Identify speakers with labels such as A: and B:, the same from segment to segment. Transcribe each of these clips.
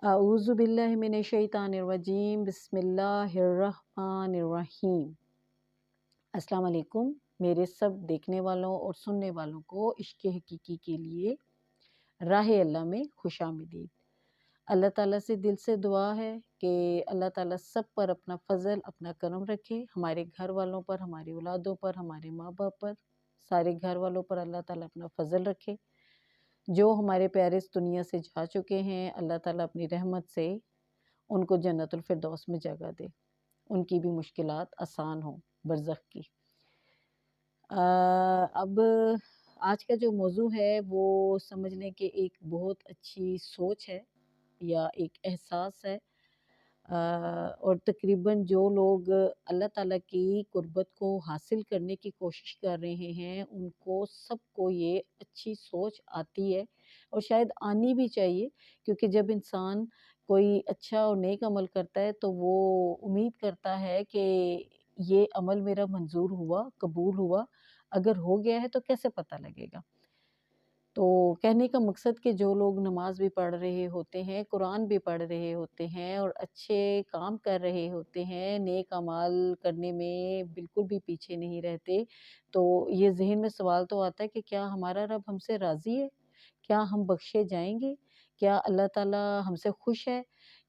A: اعوذ باللہ من الشیطان الرجیم بسم اللہ الرحمن الرحیم۔ السلام علیکم میرے سب دیکھنے والوں اور سننے والوں کو عشق حقیقی کے لیے راہ اللہ میں خوش آمدید۔ اللہ تعالیٰ سے دل سے دعا ہے کہ اللہ تعالیٰ سب پر اپنا فضل اپنا کرم رکھے، ہمارے گھر والوں پر، ہماری اولادوں پر، ہمارے ماں باپ پر، سارے گھر والوں پر اللہ تعالیٰ اپنا فضل رکھے۔ جو ہمارے پیارے اس دنیا سے جا چکے ہیں اللہ تعالیٰ اپنی رحمت سے ان کو جنت الفردوس میں جگہ دے، ان کی بھی مشکلات آسان ہوں برزخ کی۔ اب آج کا جو موضوع ہے وہ سمجھ لیں کہ ایک بہت اچھی سوچ ہے یا ایک احساس ہے، اور تقریباً جو لوگ اللہ تعالیٰ کی قربت کو حاصل کرنے کی کوشش کر رہے ہیں ان کو سب کو یہ اچھی سوچ آتی ہے، اور شاید آنی بھی چاہیے، کیونکہ جب انسان کوئی اچھا اور نیک عمل کرتا ہے تو وہ امید کرتا ہے کہ یہ عمل میرا منظور ہوا، قبول ہوا، اگر ہو گیا ہے تو کیسے پتہ لگے گا۔ تو کہنے کا مقصد کہ جو لوگ نماز بھی پڑھ رہے ہوتے ہیں، قرآن بھی پڑھ رہے ہوتے ہیں اور اچھے کام کر رہے ہوتے ہیں، نیک اعمال کرنے میں بالکل بھی پیچھے نہیں رہتے، تو یہ ذہن میں سوال تو آتا ہے کہ کیا ہمارا رب ہم سے راضی ہے؟ کیا ہم بخشے جائیں گے؟ کیا اللہ تعالیٰ ہم سے خوش ہے؟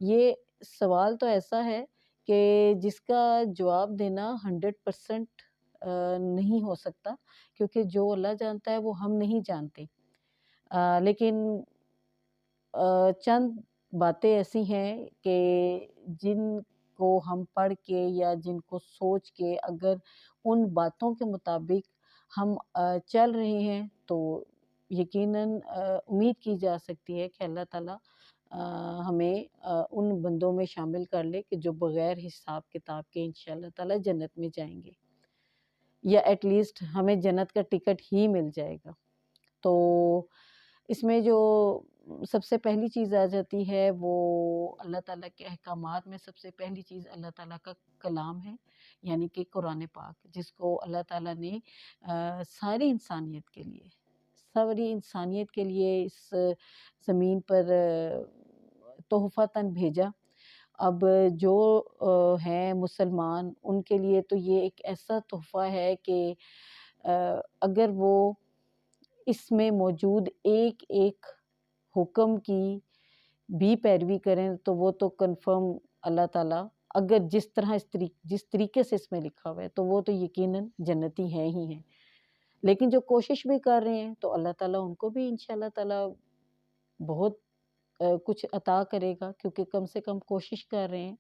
A: یہ سوال تو ایسا ہے کہ جس کا جواب دینا 100% نہیں ہو سکتا، کیونکہ جو اللہ جانتا ہے وہ ہم نہیں جانتے۔ لیکن چند باتیں ایسی ہیں کہ جن کو ہم پڑھ کے یا جن کو سوچ کے اگر ان باتوں کے مطابق ہم چل رہے ہیں تو یقیناً امید کی جا سکتی ہے کہ اللہ تعالیٰ ہمیں ان بندوں میں شامل کر لے کہ جو بغیر حساب کتاب کے انشاءاللہ تعالیٰ جنت میں جائیں گے، یا ایٹ لیسٹ ہمیں جنت کا ٹکٹ ہی مل جائے گا۔ تو اس میں جو سب سے پہلی چیز آ جاتی ہے وہ اللہ تعالیٰ کے احکامات میں سب سے پہلی چیز اللہ تعالیٰ کا کلام ہے، یعنی کہ قرآن پاک، جس کو اللہ تعالیٰ نے ساری انسانیت کے لیے اس زمین پر تحفتاً بھیجا۔ اب جو ہیں مسلمان ان کے لیے تو یہ ایک ایسا تحفہ ہے کہ اگر وہ اس میں موجود ایک ایک حکم کی بھی پیروی کریں تو وہ تو کنفرم اللہ تعالیٰ اگر جس طریقے سے اس میں لکھا ہوا ہے تو وہ تو یقیناً جنتی ہیں ہی ہیں، لیکن جو کوشش بھی کر رہے ہیں تو اللہ تعالیٰ ان کو بھی انشاءاللہ تعالیٰ بہت کچھ عطا کرے گا، کیونکہ کم سے کم کوشش کر رہے ہیں۔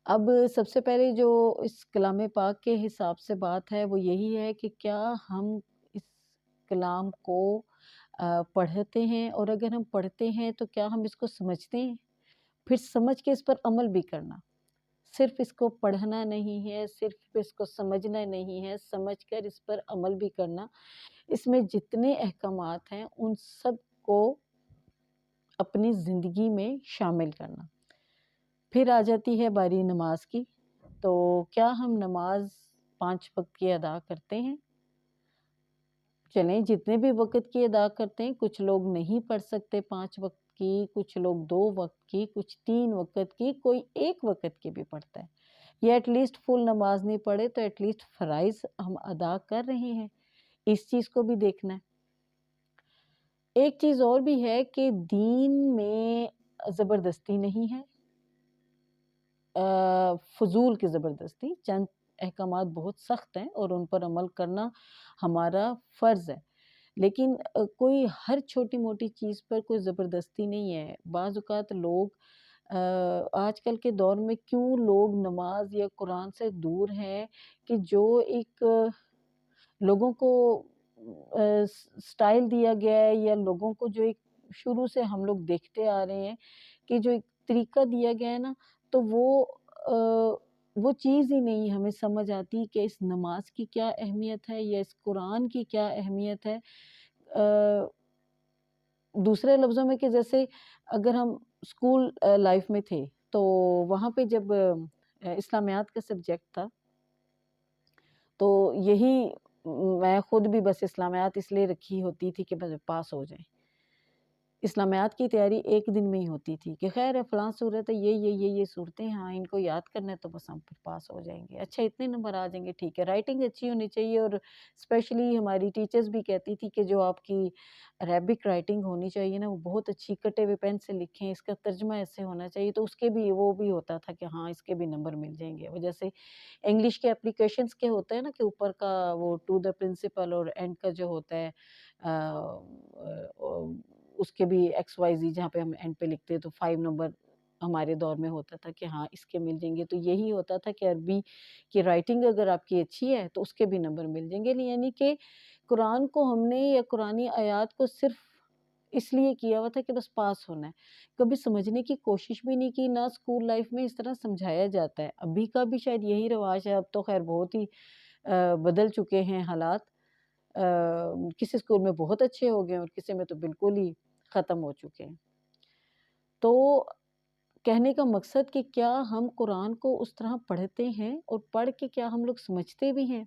A: اب سب سے پہلے جو اس کلام پاک کے حساب سے بات ہے وہ یہی ہے کہ کیا ہم اس کلام کو پڑھتے ہیں، اور اگر ہم پڑھتے ہیں تو کیا ہم اس کو سمجھتے ہیں، پھر سمجھ کے اس پر عمل بھی کرنا۔ صرف اس کو پڑھنا نہیں ہے، صرف اس کو سمجھنا نہیں ہے، سمجھ کر اس پر عمل بھی کرنا۔ اس میں جتنے احکامات ہیں ان سب کو اپنی زندگی میں شامل کرنا۔ پھر آ جاتی ہے باری نماز کی، تو کیا ہم نماز 5 وقت کی ادا کرتے ہیں؟ چلیں جتنے بھی وقت کی ادا کرتے ہیں، کچھ لوگ نہیں پڑھ سکتے 5 وقت کی، کچھ لوگ 2 وقت کی، کچھ 3 وقت کی، کوئی 1 وقت کی بھی پڑھتا ہے، یا ایٹ لیسٹ فل نماز نہیں پڑھے تو ایٹ لیسٹ فرائض ہم ادا کر رہے ہیں، اس چیز کو بھی دیکھنا ہے۔ ایک چیز اور بھی ہے کہ دین میں زبردستی نہیں ہے، فضول کی زبردستی، چند احکامات بہت سخت ہیں اور ان پر عمل کرنا ہمارا فرض ہے، لیکن کوئی ہر چھوٹی موٹی چیز پر کوئی زبردستی نہیں ہے۔ بعض اوقات لوگ آج کل کے دور میں کیوں لوگ نماز یا قرآن سے دور ہیں کہ جو ایک لوگوں کو سٹائل دیا گیا ہے، یا لوگوں کو جو ایک شروع سے ہم لوگ دیکھتے آ رہے ہیں کہ جو ایک طریقہ دیا گیا ہے نا، تو وہ چیز ہی نہیں ہمیں سمجھ آتی کہ اس نماز کی کیا اہمیت ہے یا اس قرآن کی کیا اہمیت ہے۔ دوسرے لفظوں میں کہ جیسے اگر ہم اسکول لائف میں تھے تو وہاں پہ جب اسلامیات کا سبجیکٹ تھا تو یہی میں خود بھی بس اسلامیات اس لیے رکھی ہوتی تھی کہ بس پاس ہو جائیں، اسلامیات کی تیاری ایک دن میں ہی ہوتی تھی کہ خیر ہے فلاں صورت ہے یہ صورتیں، ہاں ان کو یاد کرنا ہے تو بس ہم پھر پاس ہو جائیں گے، اچھا اتنے نمبر آ جائیں گے، ٹھیک ہے۔ رائٹنگ اچھی ہونی چاہیے، اور اسپیشلی ہماری ٹیچرز بھی کہتی تھی کہ جو آپ کی عربک رائٹنگ ہونی چاہیے نا وہ بہت اچھی، کٹے ہوئے پین سے لکھیں، اس کا ترجمہ ایسے ہونا چاہیے، تو اس کے بھی وہ بھی ہوتا تھا کہ ہاں اس کے بھی نمبر مل جائیں گے۔ وہ جیسے انگلش کے اپلیکیشنز کے ہوتے ہیں نا کہ اوپر کا وہ ٹو دا پرنسپل اور اینڈ کا جو ہوتا ہے اس کے بھی ایکس وائی زی جہاں پہ ہم اینڈ پہ لکھتے ہیں تو 5 نمبر ہمارے دور میں ہوتا تھا کہ ہاں اس کے مل جائیں گے، تو یہی ہوتا تھا کہ عربی کی رائٹنگ اگر آپ کی اچھی ہے تو اس کے بھی نمبر مل جائیں گے، یعنی کہ قرآن کو ہم نے یا قرآنی آیات کو صرف اس لیے کیا ہوا تھا کہ بس پاس ہونا ہے، کبھی سمجھنے کی کوشش بھی نہیں کی، نہ اسکول لائف میں اس طرح سمجھایا جاتا ہے۔ ابھی کا بھی شاید یہی رواج ہے، اب تو خیر بہت ہی بدل چکے ہیں حالات، کسی اسکول میں بہت اچھے ہو گئے اور کسی میں تو بالکل ہی ختم ہو چکے ہیں۔ تو کہنے کا مقصد کہ کیا ہم قرآن کو اس طرح پڑھتے ہیں اور پڑھ کے کیا ہم لوگ سمجھتے بھی ہیں؟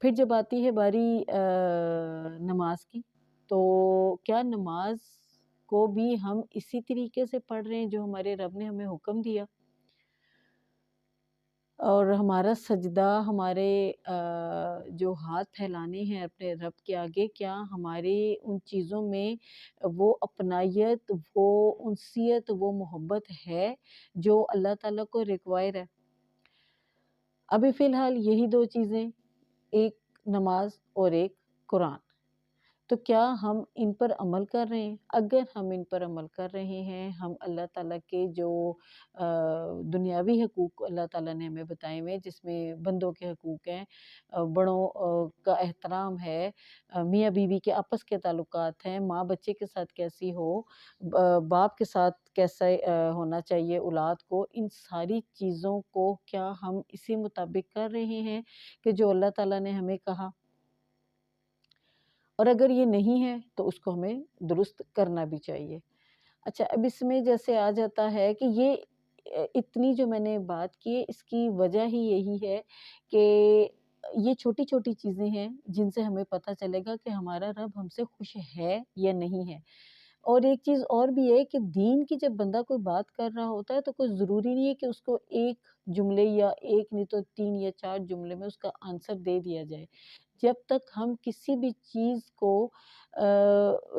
A: پھر جب آتی ہے باری نماز کی، تو کیا نماز کو بھی ہم اسی طریقے سے پڑھ رہے ہیں جو ہمارے رب نے ہمیں حکم دیا؟ اور ہمارا سجدہ، ہمارے جو ہاتھ پھیلانے ہیں اپنے رب کے آگے، کیا ہمارے ان چیزوں میں وہ اپنائیت، وہ انسیت، وہ محبت ہے جو اللہ تعالیٰ کو ریکوائر ہے؟ ابھی فی الحال یہی دو چیزیں، ایک نماز اور ایک قرآن، تو کیا ہم ان پر عمل کر رہے ہیں؟ اگر ہم ان پر عمل کر رہے ہیں، ہم اللہ تعالیٰ کے جو دنیاوی حقوق اللہ تعالیٰ نے ہمیں بتائے ہوئے جس میں بندوں کے حقوق ہیں، بڑوں کا احترام ہے، میاں بیوی کے آپس کے تعلقات ہیں، ماں بچے کے ساتھ کیسی ہو، باپ کے ساتھ کیسا ہونا چاہیے اولاد کو، ان ساری چیزوں کو کیا ہم اسی مطابق کر رہے ہیں کہ جو اللہ تعالیٰ نے ہمیں کہا؟ اور اگر یہ نہیں ہے تو اس کو ہمیں درست کرنا بھی چاہیے۔ اچھا، اب اس میں جیسے آ جاتا ہے کہ یہ اتنی جو میں نے بات کی اس کی وجہ ہی یہی ہے کہ یہ چھوٹی چھوٹی چیزیں ہیں جن سے ہمیں پتہ چلے گا کہ ہمارا رب ہم سے خوش ہے یا نہیں ہے۔ اور ایک چیز اور بھی ہے کہ دین کی جب بندہ کوئی بات کر رہا ہوتا ہے تو کوئی ضروری نہیں ہے کہ اس کو ایک جملے یا ایک نہیں تو 3 یا 4 جملے میں اس کا آنسر دے دیا جائے۔ جب تک ہم کسی بھی چیز کو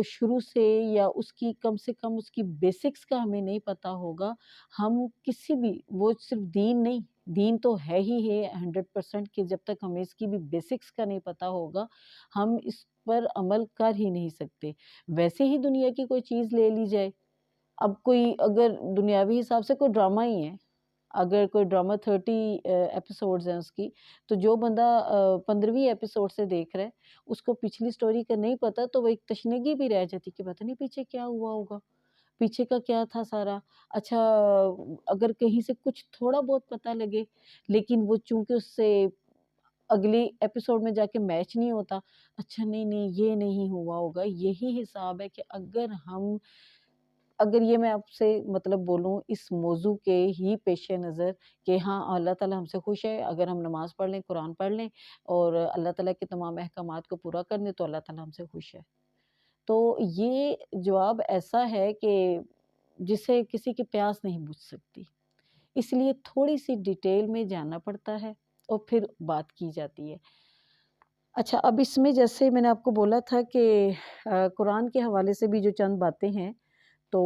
A: شروع سے یا اس کی کم سے کم اس کی بیسکس کا ہمیں نہیں پتہ ہوگا، ہم کسی بھی، وہ صرف دین نہیں، دین تو ہے ہی ہے 100% کہ جب تک ہمیں اس کی بھی بیسکس کا نہیں پتہ ہوگا ہم اس پر عمل کر ہی نہیں سکتے۔ ویسے ہی دنیا کی کوئی چیز لے لی جائے، اب کوئی اگر دنیاوی حساب سے کوئی ڈرامہ ہی ہے، اگر کوئی ڈرامہ 30 ایپیسوڈز ہیں اس کی، تو جو بندہ 15ویں ایپیسوڈ سے دیکھ رہا ہے اس کو پچھلی سٹوری کا نہیں پتا تو وہ ایک تشنگی بھی رہ جاتی کہ پتہ نہیں پیچھے کیا ہوا ہوگا، پیچھے کا کیا تھا سارا۔ اچھا، اگر کہیں سے کچھ تھوڑا بہت پتہ لگے لیکن وہ چونکہ اس سے اگلی ایپیسوڈ میں جا کے میچ نہیں ہوتا، اچھا نہیں یہ نہیں ہوا ہوگا۔ یہی حساب ہے کہ اگر یہ میں آپ سے مطلب بولوں اس موضوع کے ہی پیش نظر کہ ہاں اللہ تعالیٰ ہم سے خوش ہے، اگر ہم نماز پڑھ لیں، قرآن پڑھ لیں اور اللہ تعالیٰ کے تمام احکامات کو پورا کر دیں تو اللہ تعالیٰ ہم سے خوش ہے۔ تو یہ جواب ایسا ہے کہ جسے کسی کی پیاس نہیں بجھ سکتی، اس لیے تھوڑی سی ڈیٹیل میں جاننا پڑتا ہے اور پھر بات کی جاتی ہے۔ اچھا، اب اس میں جیسے میں نے آپ کو بولا تھا کہ قرآن کے حوالے سے بھی جو چند باتیں ہیں، تو